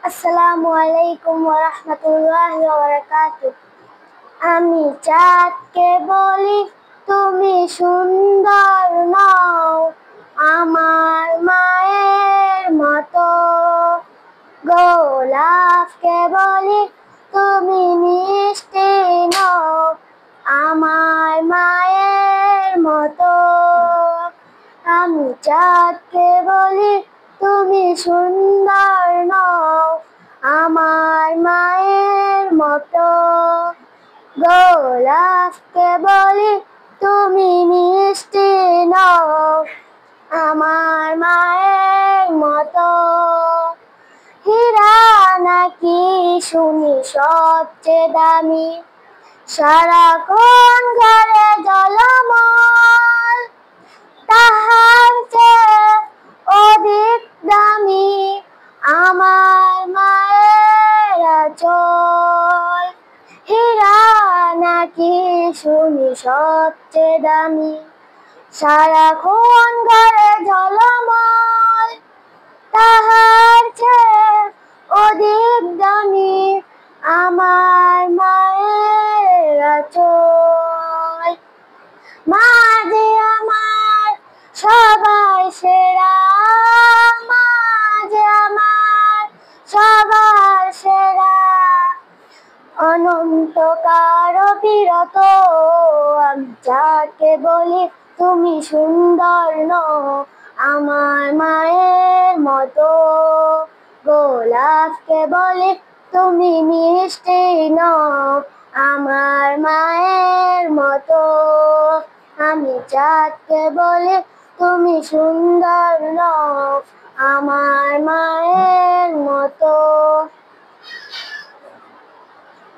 আসসালামু আলাইকুম ওয়া রাহমাতুল্লাহি ওয়া বারাকাতুহু। আমি চাঁদকে বলি তুমি সুন্দর নও, আমার মায়ের মতো। গোলাপকে বলি তুমি মিষ্টি নও, আমার মায়ের মতো। আমি চাঁদকে বলি তুমি সুন্দর নও, আমার মায়ের মতো। গোলাপকে বলি তুমি মিষ্টি নও, আমার মায়ের মতো। হীরা নাকি শুনি সবচেয়ে দামি, সারাক্ষণ ঘরে ঝলমল, তাহার চেয়ে অধিক দামি আমার মায়ের আঁচল। হীরা নাকি শুনি সবচেয়ে দামি, সারাক্ষণ ঘরে ঝলমল, তাহার চেয়ে অধিক দামি আমার মায়ের আঁচল। মা যে আমার সবার সেরা, মা যে আমার সবার সেরা, অনন্তকার বিরত। আমি যাকে বলি তুমি সুন্দর নও, আমার মায়ের মতো। গোলাপকে বলি তুমি মিষ্টি নও, আমার মায়ের মতো। আমি চাঁদকে বলি তুমি সুন্দর নও, আমার মায়ের মতো।